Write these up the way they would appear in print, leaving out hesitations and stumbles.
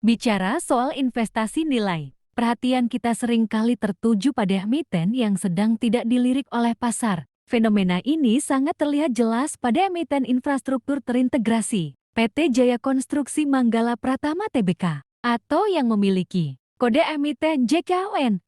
Bicara soal investasi nilai, perhatian kita seringkali tertuju pada emiten yang sedang tidak dilirik oleh pasar. Fenomena ini sangat terlihat jelas pada emiten infrastruktur terintegrasi, PT Jaya Konstruksi Manggala Pratama Tbk, atau yang memiliki kode emiten JKON.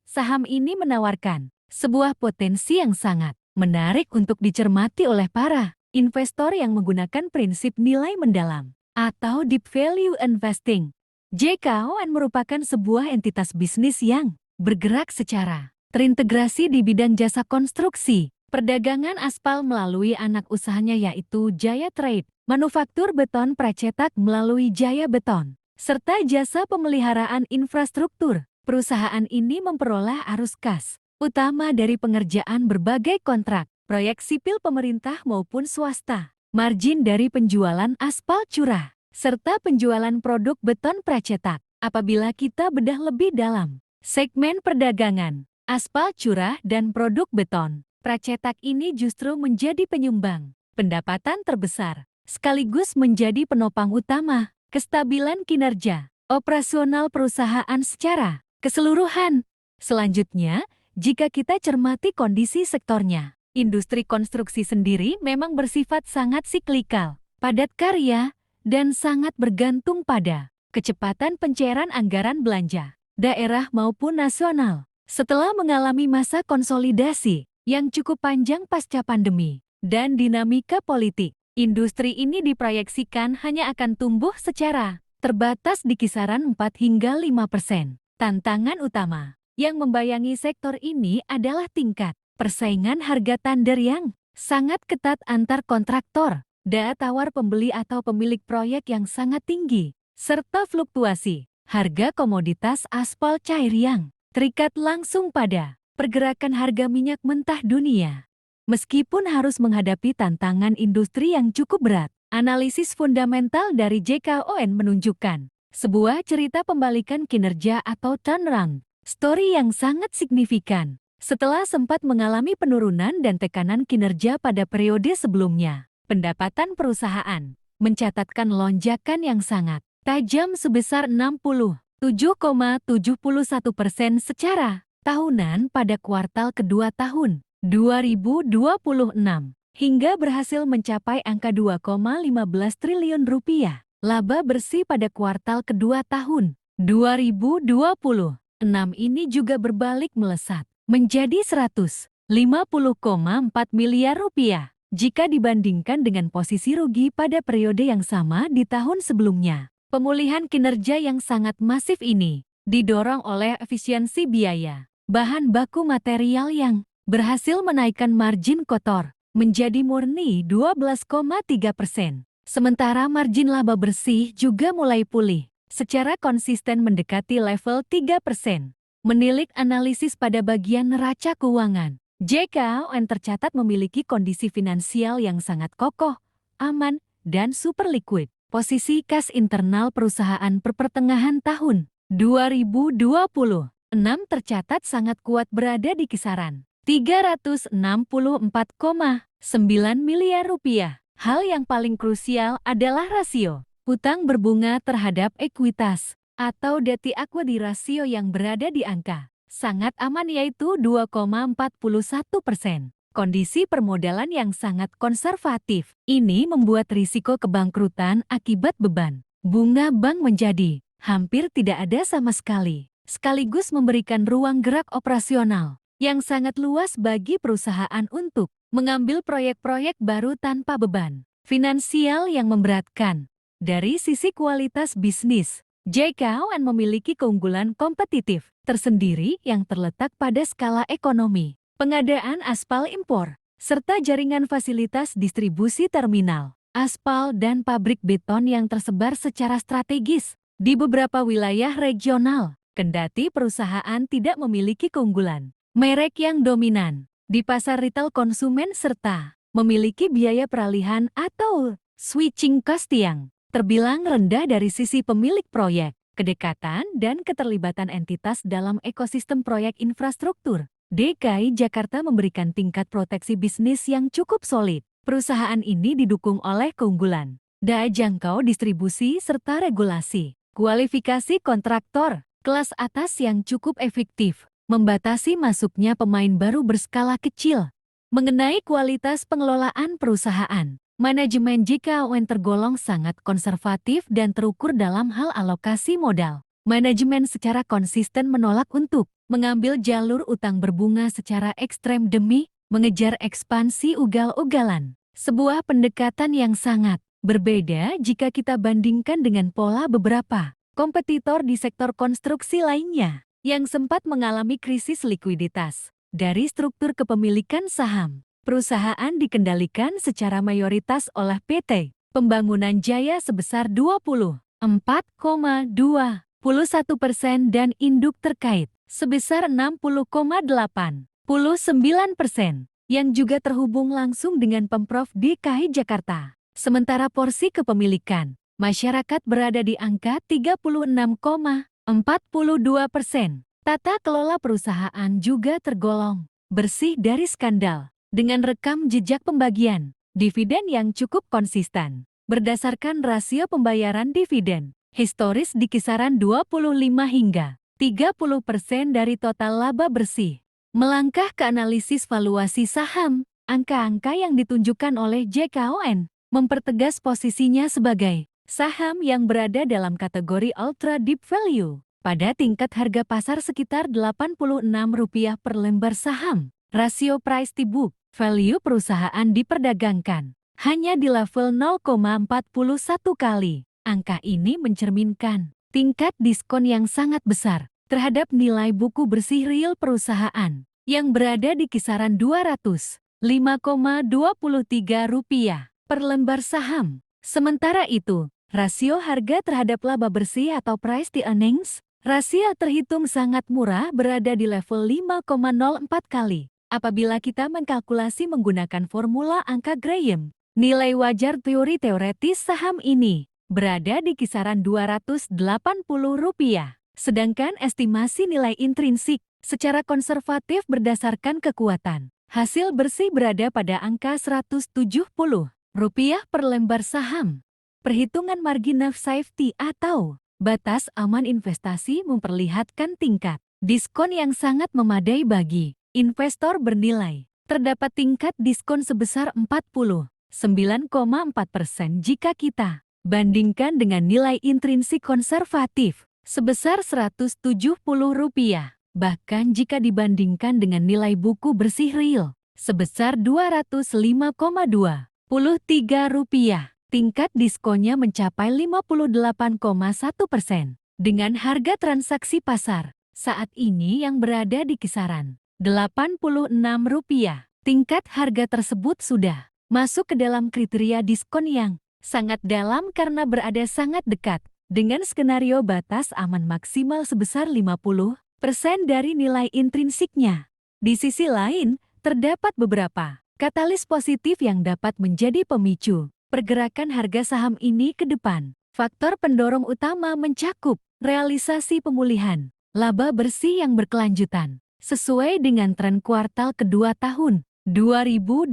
Saham ini menawarkan sebuah potensi yang sangat menarik untuk dicermati oleh para investor yang menggunakan prinsip nilai mendalam atau deep value investing. JKON merupakan sebuah entitas bisnis yang bergerak secara terintegrasi di bidang jasa konstruksi, perdagangan aspal melalui anak usahanya yaitu Jaya Trade, manufaktur beton pracetak melalui Jaya Beton, serta jasa pemeliharaan infrastruktur. Perusahaan ini memperoleh arus kas utama dari pengerjaan berbagai kontrak, proyek sipil pemerintah maupun swasta, margin dari penjualan aspal curah, serta penjualan produk beton pracetak. Apabila kita bedah lebih dalam, segmen perdagangan, aspal curah dan produk beton pracetak ini justru menjadi penyumbang pendapatan terbesar, sekaligus menjadi penopang utama kestabilan kinerja operasional perusahaan secara keseluruhan. Selanjutnya, jika kita cermati kondisi sektornya, industri konstruksi sendiri memang bersifat sangat siklikal, padat karya, dan sangat bergantung pada kecepatan pencairan anggaran belanja, daerah maupun nasional. Setelah mengalami masa konsolidasi yang cukup panjang pasca pandemi dan dinamika politik, industri ini diproyeksikan hanya akan tumbuh secara terbatas di kisaran 4 hingga 5%. Tantangan utama yang membayangi sektor ini adalah tingkat persaingan harga tender yang sangat ketat antar kontraktor, daya tawar pembeli atau pemilik proyek yang sangat tinggi, serta fluktuasi harga komoditas aspal cair yang terikat langsung pada pergerakan harga minyak mentah dunia. Meskipun harus menghadapi tantangan industri yang cukup berat, analisis fundamental dari JKON menunjukkan sebuah cerita pembalikan kinerja atau turnaround story yang sangat signifikan. Setelah sempat mengalami penurunan dan tekanan kinerja pada periode sebelumnya, pendapatan perusahaan mencatatkan lonjakan yang sangat tajam sebesar 67,71% secara tahunan pada kuartal kedua tahun 2026, hingga berhasil mencapai angka 2,15 triliun rupiah. Laba bersih pada kuartal kedua tahun 2026 ini juga berbalik melesat menjadi 150,4 miliar rupiah jika dibandingkan dengan posisi rugi pada periode yang sama di tahun sebelumnya. Pemulihan kinerja yang sangat masif ini didorong oleh efisiensi biaya bahan baku material yang berhasil menaikkan margin kotor menjadi murni 12,3%. Sementara margin laba bersih juga mulai pulih secara konsisten mendekati level 3%. Menilik analisis pada bagian neraca keuangan, JKON tercatat memiliki kondisi finansial yang sangat kokoh, aman, dan super liquid. Posisi kas internal perusahaan per pertengahan tahun 2026 tercatat sangat kuat berada di kisaran 364,9 miliar rupiah. Hal yang paling krusial adalah rasio hutang berbunga terhadap ekuitas atau debt to equity rasio yang berada di angka sangat aman yaitu 2,41%. Kondisi permodalan yang sangat konservatif ini membuat risiko kebangkrutan akibat beban bunga bank menjadi hampir tidak ada sama sekali, sekaligus memberikan ruang gerak operasional yang sangat luas bagi perusahaan untuk mengambil proyek-proyek baru tanpa beban finansial yang memberatkan. Dari sisi kualitas bisnis, JKON memiliki keunggulan kompetitif tersendiri yang terletak pada skala ekonomi, pengadaan aspal impor, serta jaringan fasilitas distribusi terminal, aspal dan pabrik beton yang tersebar secara strategis di beberapa wilayah regional. Kendati perusahaan tidak memiliki keunggulan merek yang dominan di pasar retail konsumen serta memiliki biaya peralihan atau switching cost yang terbilang rendah dari sisi pemilik proyek, kedekatan dan keterlibatan entitas dalam ekosistem proyek infrastruktur. DKI Jakarta memberikan tingkat proteksi bisnis yang cukup solid. Perusahaan ini didukung oleh keunggulan daya jangkau distribusi serta regulasi Kualifikasi kontraktor kelas atas yang cukup efektif, membatasi masuknya pemain baru berskala kecil. Mengenai kualitas pengelolaan perusahaan, manajemen JKON tergolong sangat konservatif dan terukur dalam hal alokasi modal. Manajemen secara konsisten menolak untuk mengambil jalur utang berbunga secara ekstrem demi mengejar ekspansi ugal-ugalan. Sebuah pendekatan yang sangat berbeda jika kita bandingkan dengan pola beberapa kompetitor di sektor konstruksi lainnya yang sempat mengalami krisis likuiditas. Dari struktur kepemilikan saham, perusahaan dikendalikan secara mayoritas oleh PT Pembangunan Jaya sebesar 24,21% dan induk terkait sebesar 60,89%, yang juga terhubung langsung dengan Pemprov DKI Jakarta. Sementara porsi kepemilikan masyarakat berada di angka 36,42%. Tata kelola perusahaan juga tergolong bersih dari skandal, dengan rekam jejak pembagian dividen yang cukup konsisten. Berdasarkan rasio pembayaran dividen, historis di kisaran 25 hingga 30% dari total laba bersih. Melangkah ke analisis valuasi saham, angka-angka yang ditunjukkan oleh JKON mempertegas posisinya sebagai saham yang berada dalam kategori ultra deep value pada tingkat harga pasar sekitar Rp86 per lembar saham. Rasio price to book value perusahaan diperdagangkan hanya di level 0,41 kali. Angka ini mencerminkan tingkat diskon yang sangat besar terhadap nilai buku bersih real perusahaan yang berada di kisaran Rp205,23 per lembar saham. Sementara itu, rasio harga terhadap laba bersih atau price to earnings rasio terhitung sangat murah, berada di level 5,04 kali. Apabila kita mengkalkulasi menggunakan formula angka Graham, nilai wajar teori teoretis saham ini berada di kisaran Rp280. Sedangkan estimasi nilai intrinsik secara konservatif berdasarkan kekuatan hasil bersih berada pada angka Rp170 per lembar saham. Perhitungan margin of safety atau batas aman investasi memperlihatkan tingkat diskon yang sangat memadai bagi investor bernilai. Terdapat tingkat diskon sebesar 49,4% jika kita bandingkan dengan nilai intrinsik konservatif sebesar Rp170. Bahkan jika dibandingkan dengan nilai buku bersih real sebesar Rp205,23, tingkat diskonnya mencapai 58,1%. Dengan harga transaksi pasar saat ini yang berada di kisaran Rp86, tingkat harga tersebut sudah masuk ke dalam kriteria diskon yang sangat dalam karena berada sangat dekat dengan skenario batas aman maksimal sebesar 50% dari nilai intrinsiknya. Di sisi lain, terdapat beberapa katalis positif yang dapat menjadi pemicu pergerakan harga saham ini ke depan. Faktor pendorong utama mencakup realisasi pemulihan laba bersih yang berkelanjutan sesuai dengan tren kuartal kedua tahun 2026.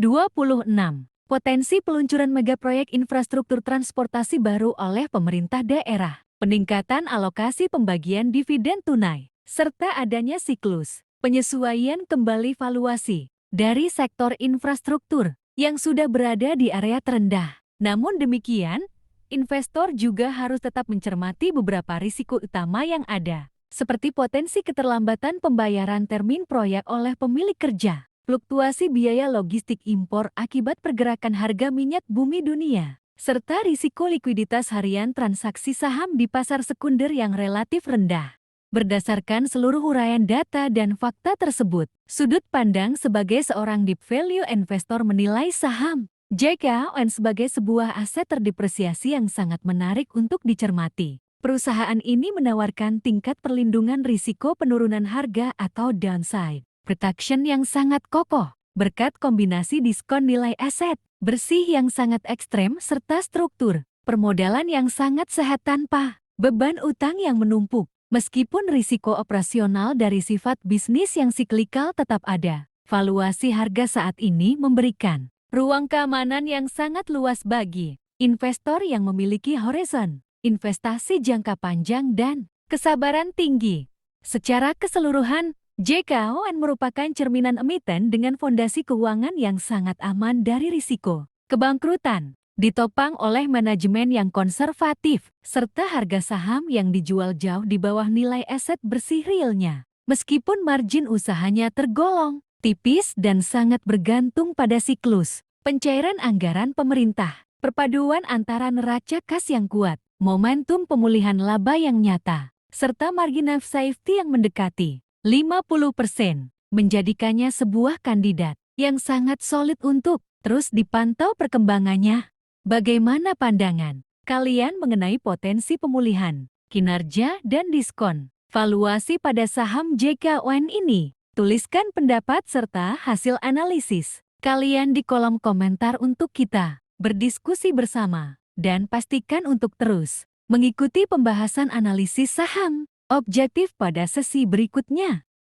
Potensi peluncuran megaproyek infrastruktur transportasi baru oleh pemerintah daerah, peningkatan alokasi pembagian dividen tunai, serta adanya siklus penyesuaian kembali valuasi dari sektor infrastruktur yang sudah berada di area terendah. Namun demikian, investor juga harus tetap mencermati beberapa risiko utama yang ada, seperti potensi keterlambatan pembayaran termin proyek oleh pemilik kerja, fluktuasi biaya logistik impor akibat pergerakan harga minyak bumi dunia, serta risiko likuiditas harian transaksi saham di pasar sekunder yang relatif rendah. Berdasarkan seluruh uraian data dan fakta tersebut, sudut pandang sebagai seorang deep value investor menilai saham JKON sebagai sebuah aset terdepresiasi yang sangat menarik untuk dicermati. Perusahaan ini menawarkan tingkat perlindungan risiko penurunan harga atau downside protection yang sangat kokoh, berkat kombinasi diskon nilai aset bersih yang sangat ekstrem serta struktur permodalan yang sangat sehat tanpa beban utang yang menumpuk. Meskipun risiko operasional dari sifat bisnis yang siklikal tetap ada, valuasi harga saat ini memberikan ruang keamanan yang sangat luas bagi investor yang memiliki horizon investasi jangka panjang, dan kesabaran tinggi. Secara keseluruhan, JKON merupakan cerminan emiten dengan fondasi keuangan yang sangat aman dari risiko kebangkrutan, ditopang oleh manajemen yang konservatif, serta harga saham yang dijual jauh di bawah nilai aset bersih realnya. Meskipun margin usahanya tergolong tipis dan sangat bergantung pada siklus pencairan anggaran pemerintah, perpaduan antara neraca kas yang kuat, momentum pemulihan laba yang nyata, serta margin of safety yang mendekati 50%, menjadikannya sebuah kandidat yang sangat solid untuk terus dipantau perkembangannya. Bagaimana pandangan kalian mengenai potensi pemulihan, kinerja, dan diskon valuasi pada saham JKON ini? Tuliskan pendapat serta hasil analisis kalian di kolom komentar untuk kita berdiskusi bersama. Dan pastikan untuk terus mengikuti pembahasan analisis saham objektif pada sesi berikutnya.